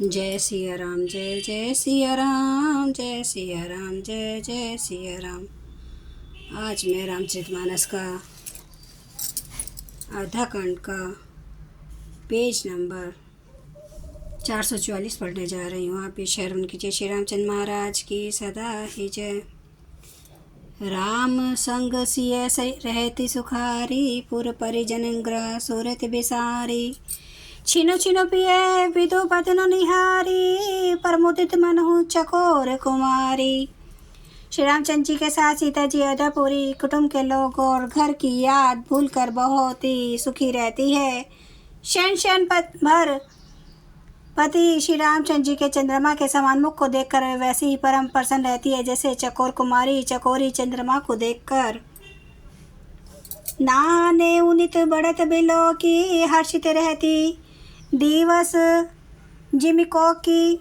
जय सिया राम, जय जय सिया राम, जय सिया राम, जय जय सिया राम। आज मैं रामचरितमानस का आधा खंड का पेज नंबर 444 पढ़ने जा रही हूँ। आप इस शरण कीजिए। श्री रामचंद्र महाराज की सदा ही जय। राम संग सिय रहती सुखारी, पुर परिजन ग्रह सूरत बिसारी। छिनो छिनो पिए विदु बदन निहारी, प्रमुदित मनहु चकोर कुमारी। श्री रामचंद्र जी के साथ सीता जी अयोध्यापुरी कुटुंब के लोग और घर की याद भूलकर बहुत ही सुखी रहती है। क्षण क्षण भर पति श्री रामचंद्र जी के चंद्रमा के समान मुख को देखकर वैसी ही परम प्रसन्न रहती है जैसे चकोर कुमारी चकोरी चंद्रमा को देखकर। नाने उनित बढ़त बिलो की, हर्षित रहती दिवस जिमिको की।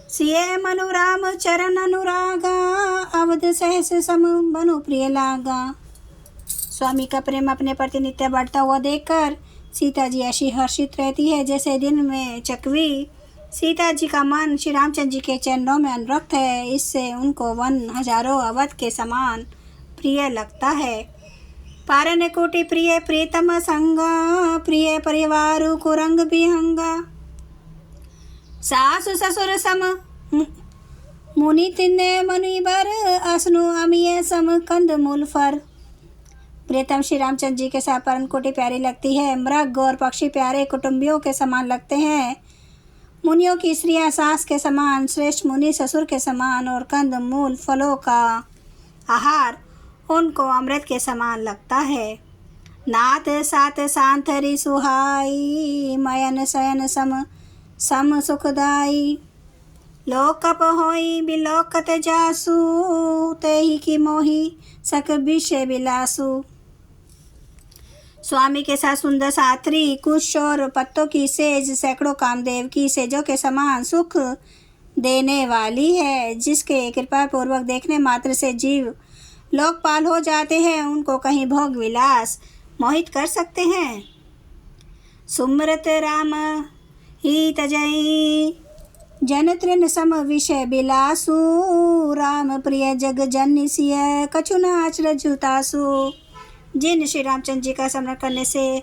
सिय मनु राम चरण अनुरागा, अवध सहस सम मनु प्रिय लागा। स्वामी का प्रेम अपने प्रति नित्य बढ़ता हुआ देखकर सीता जी ऐसी हर्षित रहती है जैसे दिन में चकवी। सीता जी का मन श्री रामचंद्र जी के चरणों में अनुरक्त है, इससे उनको वन हजारों अवध के समान प्रिय लगता है। पारन कोटि प्रिय प्रीतम संगा, प्रिय परिवारु कुरंग बिहंगा। सासु ससुर सम मुनि तिन्ने मुनिबर, असनु अमिय सम कंद मूल फर। प्रियतम श्री रामचंद्र जी के साथ परम कोटि प्यारी लगती है। मृग और पक्षी प्यारे कुटुंबियों के समान लगते हैं। मुनियों की स्त्रियां सास के समान, श्रेष्ठ मुनि ससुर के समान और कंद मूल फलों का आहार उनको अमृत के समान लगता है। नाथ सात सांथरी सुहाई, मयन शयन सम सम सुखदाई। लोकप होई बिलोकत जासु, तेहि की मोही सक विषय बिलासु। स्वामी के साथ सुंदर साथरी कुश और पत्तों की सेज सैकड़ों कामदेव की सेजों के समान सुख देने वाली है, जिसके कृपा पूर्वक देखने मात्र से जीव लोकपाल हो जाते हैं। उनको कहीं भोग विलास मोहित कर सकते हैं। सुमरत राम ही तजई, जन तृण सम विषय बिलासु। राम प्रिय जग जन सिय, कछु नाच रजुतासु। जिन श्री रामचंद्र जी का स्मरण करने से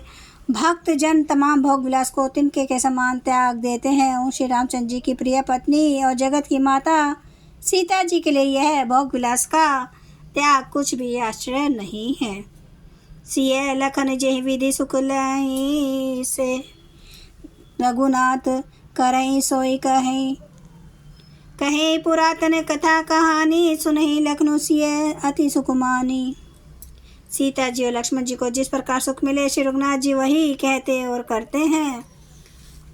भक्त जन तमाम भोग विलास को तिनके के समान त्याग देते हैं, उन श्री रामचंद्र जी की प्रिय पत्नी और जगत की माता सीता जी के लिए यह भोग विलास का त्याग कुछ भी आश्चर्य नहीं है। सिय लखन जेहि विधि सुख लहि, से रघुनाथ करई सोई कहीं। कहे पुरातन कथा कहानी, सुनहि लखनऊ सिय अति सुकुमानी। सीता जी और लक्ष्मण जी को जिस प्रकार सुख मिले श्री रघुनाथ जी वही कहते और करते हैं।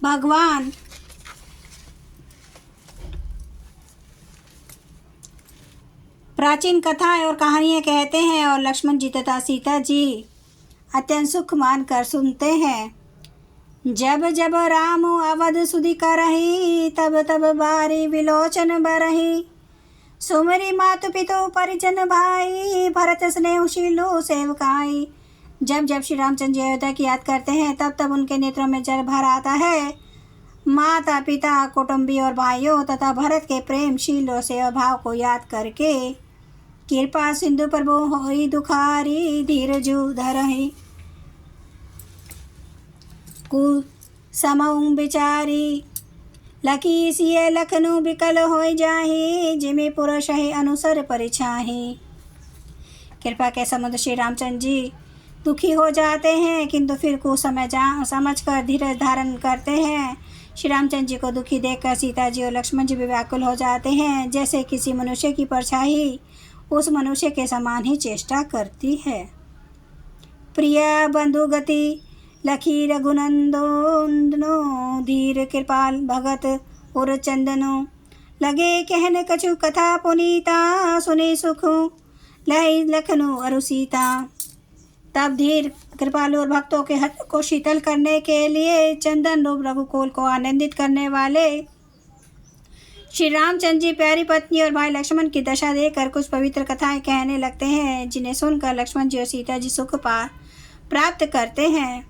भगवान प्राचीन कथाएं और कहानियां कहते हैं और लक्ष्मण जी तथा सीता जी अत्यंत सुख मानकर सुनते हैं। जब जब राम अवध सुधि करही, तब तब बारी विलोचन बरही। सुमरी मातु पितु परिजन भाई, भरत स्नेहशीलु सेवकाई। जब जब श्री रामचंद्र जी अयोध्या की याद करते हैं तब तब उनके नेत्रों में जल भर आता है। माता पिता कुटुंबी और भाइयों तथा भरत के प्रेमशील और सेवा भाव को याद करके कृपा सिंधु प्रभु होई दुखारी, धीरजु धरहि कु समऊ बिचारी। लकी सिय लखनऊ बिकल होई जाही, जिमि पुरुष है अनुसर परिछाही। कृपा के समुद्र श्री रामचंद्र जी दुखी हो जाते हैं, किंतु फिर कुछ समय समझ कर धीरज धारण करते हैं। श्री रामचंद्र जी को दुखी देखकर सीता जी और लक्ष्मण जी भी व्याकुल हो जाते हैं, जैसे किसी मनुष्य की परछाई उस मनुष्य के समान ही चेष्टा करती है। प्रिय बंधु गति लखी रघुनंदनो, धीर कृपाल भगत उर चंदनो। लगे कहन कछु कथा पुनीता, सुनी सुख लय लखनऊ अरु सीता। तब धीर कृपालु और भक्तों के हृदय को शीतल करने के लिए चंदन रूप रघुकुल को आनंदित करने वाले श्री रामचंद्र जी प्यारी पत्नी और भाई लक्ष्मण की दशा देखकर कुछ पवित्र कथाएं कहने लगते हैं, जिन्हें सुनकर लक्ष्मण जी और सीता जी सुख प्राप्त करते हैं।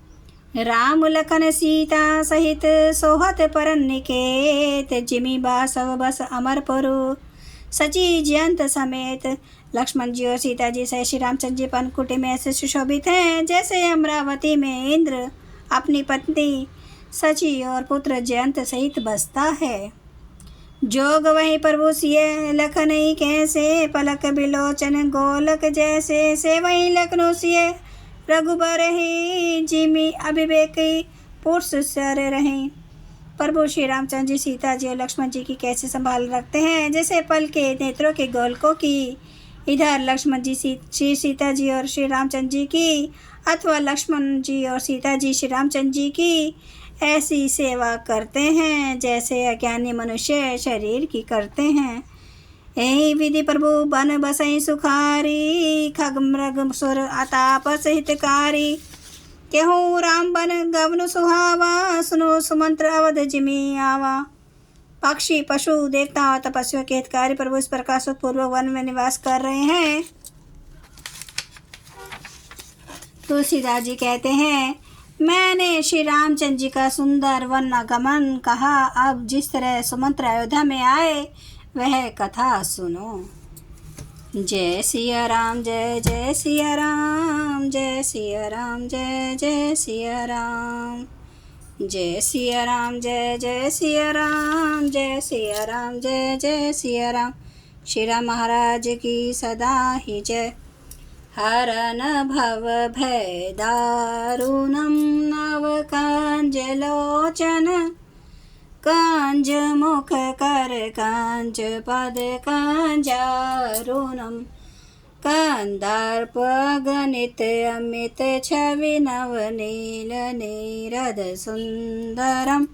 राम लखन सीता सहित सोहत परन निकेत, जिमी बासव बस अमरपुरु सची जयंत समेत। लक्ष्मण जी और सीता जी से श्री रामचंद्र जी पनकुटी में ऐसे सुशोभित हैं जैसे अमरावती में इंद्र अपनी पत्नी सची और पुत्र जयंत सहित बसता है। जोग वही प्रभु सिय लखन ही कैसे, पलक बिलोचन गोलक जैसे, से वही लखनऊ सिय रघुबर ही, जिमी अभिवेकी पुरुष सर रहे। प्रभु श्री रामचंद्र जी सीता जी और लक्ष्मण जी की कैसे संभाल रखते हैं जैसे पल के नेत्रों के गोलकों की। इधर लक्ष्मण जी श्री सीता जी और श्री रामचंद्र जी की, अथवा लक्ष्मण जी और सीता जी श्री रामचंद्र जी की ऐसी सेवा करते हैं जैसे अज्ञानी मनुष्य शरीर की करते हैं। यही विधि प्रभु बन बसई सुखारी, खग मृग सुर अताप हितकारी। केहू राम बन गवनु सुहावा, सुनो सुमंत्र अवध जिमी आवा। पक्षी पशु देवता और तपस्वियों के हितकारी प्रभु इस प्रकार सुखपूर्वक वन में निवास कर रहे हैं। तुलसीदास जी कहते हैं, मैंने श्री रामचंद्र जी का सुंदर वन आगमन कहा, अब जिस तरह सुमंत्र अयोध्या में आए वह कथा सुनो। जय सिया राम जय जय सिया राम, जय सिया राम जय जय सिया राम, जय सिया राम जय जय सिया राम, जय सिया राम जय जय सिया राम। श्री राम महाराज की सदा ही जय। हरन भव भय दारुणम नव कांज लोचन, कांज मुख कर कांज पद कांजारुणम, कंदर्प गणित अमित छवि नव नील नीरद सुंदरम,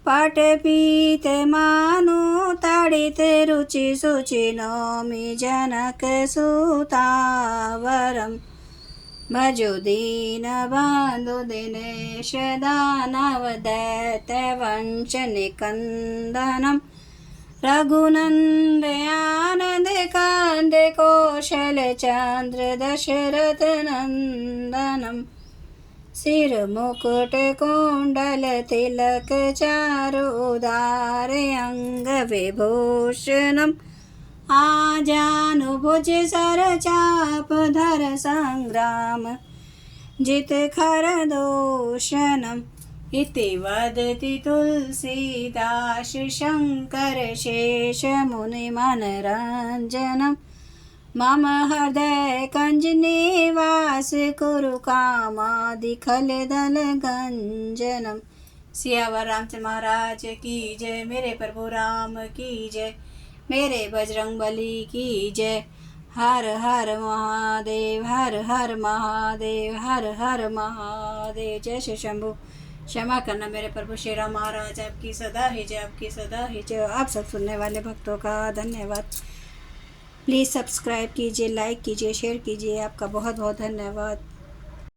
पटपीत मानु ताड़ित रुचि सुचि नौमि जनक सुतावरम, भजो दीन बंधु दिनेश दानव दैत्य वंश निकंदनम, रघुनंद आनंद कांद कौशल चंद्र दशरथ नंदनम, सिर मुकुट कुंडल तिलक चारुदार अंग विभूषणम, आजानुभुज सर चाप धर संग्राम जित खर दोषणम। इति वदति तुलसीदास शंकर शेष मुनि मनरंजनम, मम हृदय कंज निवास कुरु कामादि खल दल गंजनम। सियावर रामचंद्र महाराज की जय, मेरे प्रभु राम की जय, मेरे बजरंग बली की जय। हर हर महादेव, हर हर महादेव, हर हर महादेव। जय श्री शंभु। क्षमा करना मेरे प्रभु श्री राम महाराज, आपकी सदा ही जय, आपकी सदा ही जय। आप सब सुनने वाले भक्तों का धन्यवाद। प्लीज़ सब्सक्राइब कीजिए, लाइक कीजिए, शेयर कीजिए। आपका बहुत बहुत धन्यवाद।